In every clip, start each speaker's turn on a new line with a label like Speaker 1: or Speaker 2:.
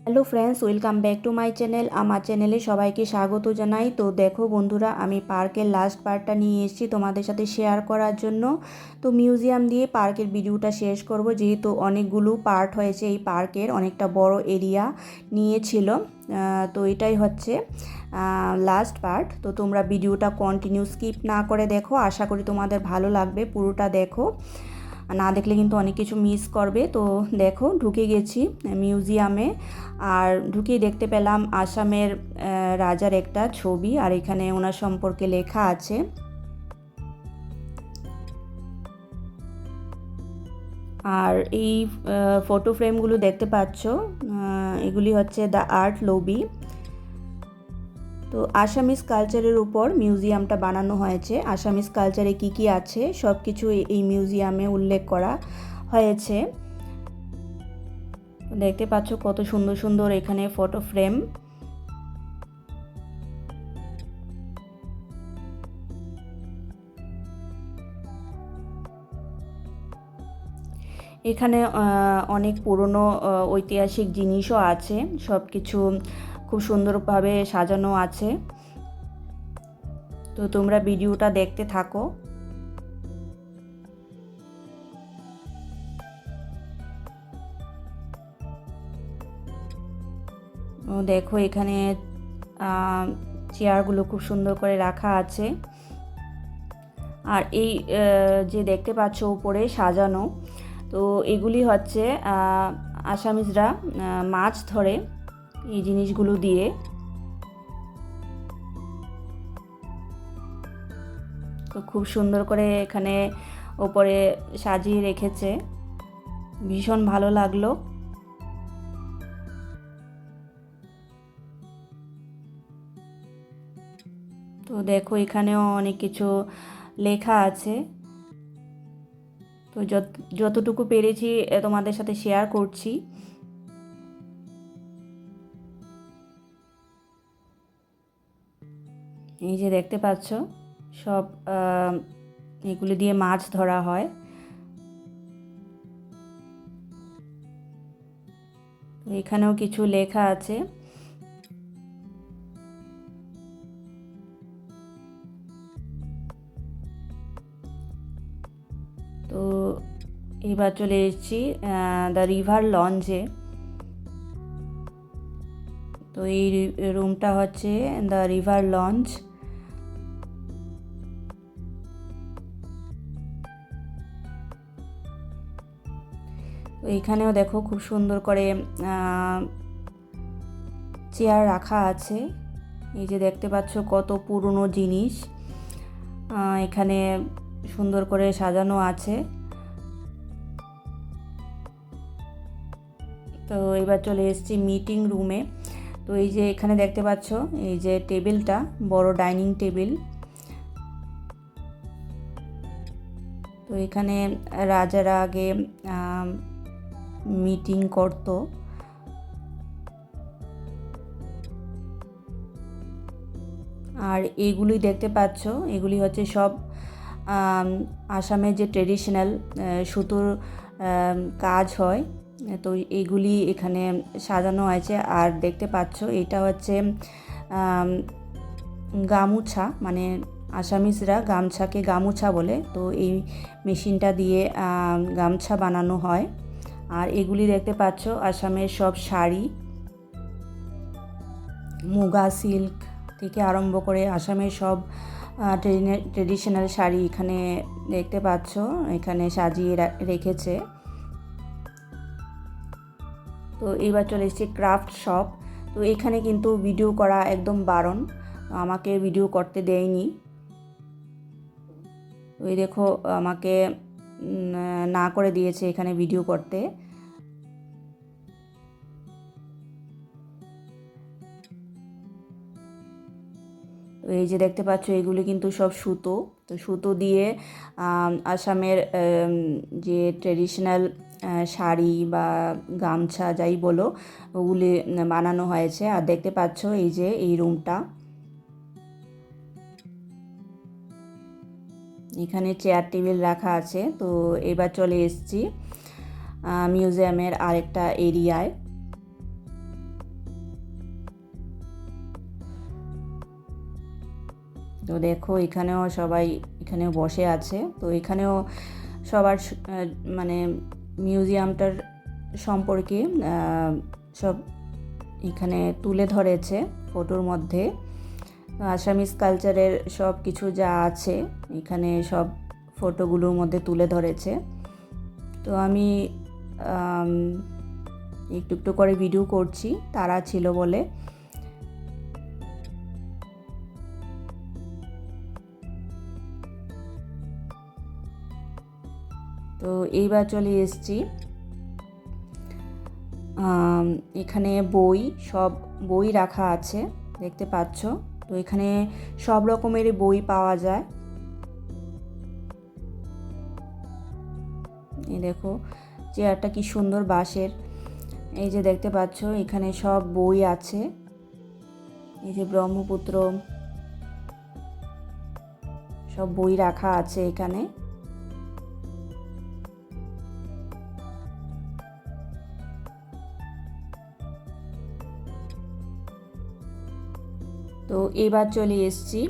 Speaker 1: Hello friends, welcome back to my channel. আমার চ্যানেলে সবাইকে স্বাগত জানাই। তো দেখো বন্ধুরা, আমি পার্কের লাস্ট পার্টটা নিয়ে এসেছি তোমাদের সাথে শেয়ার করার জন্য। তো মিউজিয়াম দিয়ে পার্কের ভিডিওটা শেষ করব, যেহেতু অনেকগুলো পার্ট হয়েছে। এই পার্কের অনেকটা বড় এরিয়া নিয়েছিল। তো এটাই হচ্ছে লাস্ট পার্ট। তো তোমরা ভিডিওটা কন্টিনিউ স্কিপ না করে দেখো, আশা করি তোমাদের ভালো লাগবে। পুরোটা দেখো, না দেখলে কিন্তু অনেক কিছু মিস করবে। তো দেখো, ঢুকে গেছি মিউজিয়ামে, আর ঢুকেই দেখতে পেলাম আসামের রাজার একটা ছবি, আর এখানে ওনার সম্পর্কে লেখা আছে। আর এই ফটো ফ্রেমগুলো দেখতে পাচ্ছ, এগুলি হচ্ছে দ্য আর্ট লবি। তো আসামিস কালচারের উপর মিউজিয়ামটা বানানো হয়েছে। আসামিস কালচারে কি কি আছে সব কিছু এই মিউজিয়ামে উল্লেখ করা হয়েছে। দেখতে পাচ্ছ কত সুন্দর সুন্দর এখানে ফটো ফ্রেম। এখানে অনেক পুরনো ঐতিহাসিক জিনিসও আছে, সব কিছু খুব সুন্দরভাবে সাজানো আছে। তো তোমরা ভিডিওটা দেখতে থাকো। দেখো এখানে চেয়ারগুলো খুব সুন্দর করে রাখা আছে। আর এই যে দেখতে পাচ্ছ উপরে সাজানো, তো এগুলি হচ্ছে আসামিজরা মাছ ধরে এই জিনিসগুলো দিয়ে। তো খুব সুন্দর করে এখানে ওপরে সাজিয়ে রেখেছে, ভীষণ ভালো লাগলো। তো দেখো এখানেও অনেক কিছু লেখা আছে। তো যতটুকু পেরেছি তোমাদের সাথে শেয়ার করছি। এই যে দেখতে পাচ্ছ, সব এগুলি দিয়ে মাছ ধরা হয়। তো এখানেও কিছু লেখা আছে। তো এবার চলে এসেছি দ্য রিভার লঞ্চে। তো এই রুমটা হচ্ছে দ্য রিভার লঞ্চ। তো এখানেও দেখো খুব সুন্দর করে চেয়ার রাখা আছে। এই যে দেখতে পাচ্ছ কত পুরনো জিনিস এখানে সুন্দর করে সাজানো আছে। তো এবার চলে এসেছি মিটিং রুমে। তো এই যে এখানে দেখতে পাচ্ছ, এই যে টেবিলটা, বড় ডাইনিং টেবিল। তো এখানে রাজারা আগে মিটিং করতো। আর এগুলি দেখতে পাচ্ছ, এগুলি হচ্ছে সব আসামের যে ট্রেডিশনাল সুতোর কাজ হয়। তো এইগুলি এখানে সাজানো হয়েছে। আর দেখতে পাচ্ছ এটা হচ্ছে গামুছা, মানে আসামিসরা গামছাকে গামুছা বলে। তো এই মেশিনটা দিয়ে গামছা বানানো হয়। আর এগুলি দেখতে পাচ্ছ আসামের সব শাড়ি, মুগা সিল্ক থেকে আরম্ভ করে আসামের সব ট্রেডিশনাল শাড়ি এখানে দেখতে পাচ্ছ, এখানে সাজিয়ে রেখেছে। তো এবার চলে এসেছি ক্রাফট শপ। তো এখানে কিন্তু ভিডিও করা একদম বারণ, আমাকে ভিডিও করতে দেয়নি। তো এই দেখো, আমাকে না করে দিয়েছে এখানে ভিডিও করতে। তো এই যে দেখতে পাচ্ছ, এগুলি কিন্তু সব সুতো। তো সুতো দিয়ে আসামের যে ট্রেডিশনাল শাড়ি বা গামছা যাই বলো, ওগুলি বানানো হয়েছে। আর দেখতে পাচ্ছ এই যে এই রুমটা, এখানে চেয়ার টেবিল রাখা আছে। তো এবার চলে এসেছি মিউজিয়ামের আরেকটা এরিয়ায়। তো দেখো এখানেও সবাই এখানেও বসে আছে। তো এখানেও সবার মানে মিউজিয়ামটার সম্পর্কে সব এখানে তুলে ধরেছে ফটোর মধ্যে। আসামিস কালচারের সব কিছু যা আছে এখানে সব ফটোগুলোর মধ্যে তুলে ধরেছে। তো আমি একটু একটু করে ভিডিও করছি, তারা ছিল বলে। তো এইবার চলে এসেছি এখানে সব বই রাখা আছে, দেখতে পাচ্ছ। তো এখানে সব রকমেরই বই পাওয়া যায়। এই দেখো চেয়ারটা কি সুন্দর বাঁশের। এই যে দেখতে পাচ্ছ এখানে সব বই আছে। এই যে ব্রহ্মপুত্র সব বই রাখা আছে এখানে। তো এবার চলে এসেছি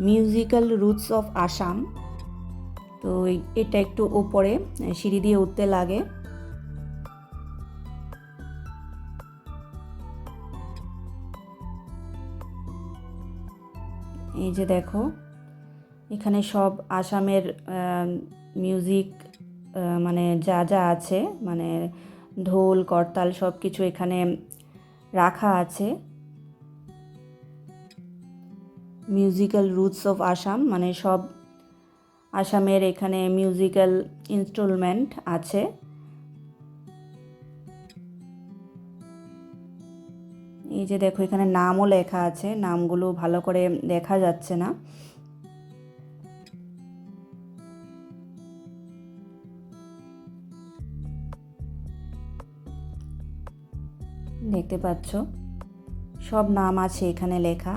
Speaker 1: মিউজিক্যাল রুটস অফ আসাম। তো এটা একটু ওপরে সিঁড়ি দিয়ে উঠতে লাগে। এই যে দেখো এখানে সব আসামের মিউজিক মানে যা যা আছে, মানে ঢোল করতাল সব কিছু এখানে রাখা আছে। মিউজিক্যাল রুটস অফ আসাম মানে সব আসামের এখানে মিউজিক্যাল ইনস্ট্রুমেন্ট আছে। এই যে দেখো এখানে নামও লেখা আছে, নামগুলো ভালো করে দেখা যাচ্ছে না। দেখতে পাচ্ছ সব নাম আছে এখানে লেখা।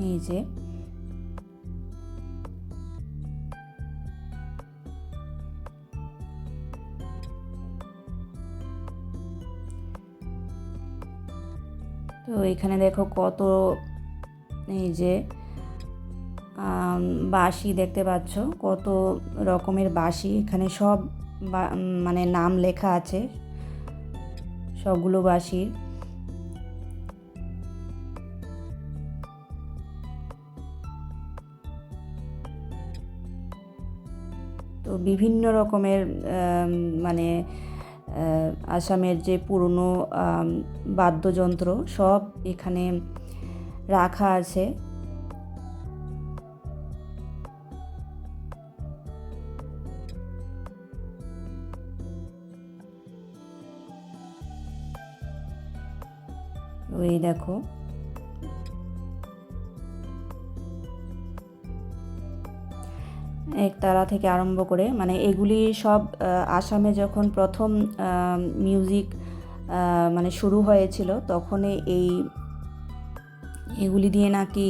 Speaker 1: এই যে তো এখানে দেখো কত এই যে বাঁশি দেখতে পাচ্ছ, কত রকমের বাঁশি এখানে সব মানে নাম লেখা আছে সবগুলো বাঁশির। তো বিভিন্ন রকমের মানে আসামের যে পুরনো বাদ্যযন্ত্র সব এখানে রাখা আছে। ওই দেখো একতারা থেকে আরম্ভ করে মানে এগুলি সব আসামে যখন প্রথম মিউজিক মানে শুরু হয়েছিল তখনই এগুলি দিয়ে নাকি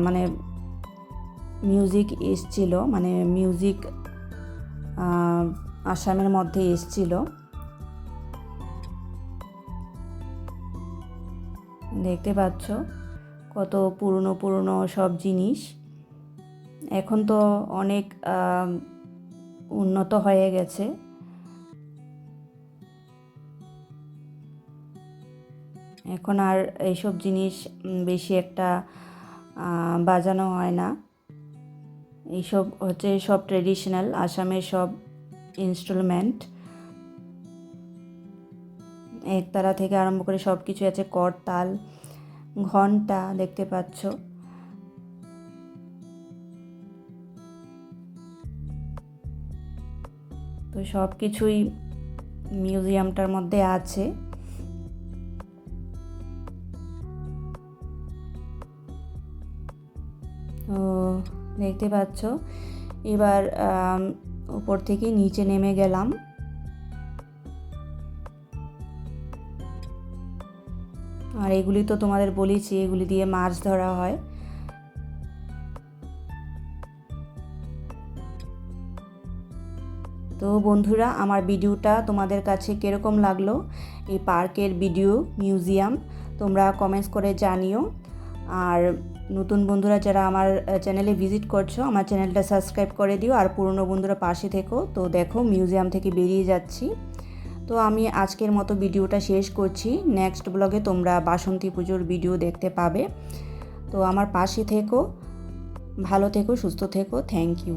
Speaker 1: মানে মিউজিক এসছিল, মানে মিউজিক আসামের মধ্যে এসছিল। দেখতে পাচ্ছ কত পুরনো পুরনো সব জিনিস। এখন তো অনেক উন্নত হয়ে গেছে। এখন আর এইসব জিনিস বেশি একটা বাজানো হয় না। এইসব হচ্ছে সব ট্রেডিশনাল আসামের সব ইনস্ট্রুমেন্ট। একতারা থেকে আরম্ভ করে সব কিছু আছে, করতাল, ঘন্টা দেখতে পাচ্ছ। তো সব কিছুই মিউজিয়ামটার মধ্যে আছে। তো দেখতে পাচ্ছ এবার উপর থেকে নিচে নেমে গেলাম। আর এগুলি তো তোমাদের বলেছি এগুলি দিয়ে মাছ ধরা হয়। তো বন্ধুরা, আমার ভিডিওটা তোমাদের কাছে কীরকম লাগলো, এই পার্কের ভিডিও মিউজিয়াম, তোমরা কমেন্টস করে জানিও। আর নতুন বন্ধুরা যারা আমার চ্যানেলে ভিজিট করছো, আমার চ্যানেলটা সাবস্ক্রাইব করে দিও। আর পুরনো বন্ধুরা পাশে থেকো। তো দেখো মিউজিয়াম থেকে বেরিয়ে যাচ্ছি। তো আমি আজকের মতো ভিডিওটা শেষ করছি। নেক্সট ব্লগে তোমরা বাসন্তী পুজোর ভিডিও দেখতে পাবে। তো আমার পাশে থেকো, ভালো থেকো, সুস্থ থেকো। Thank you.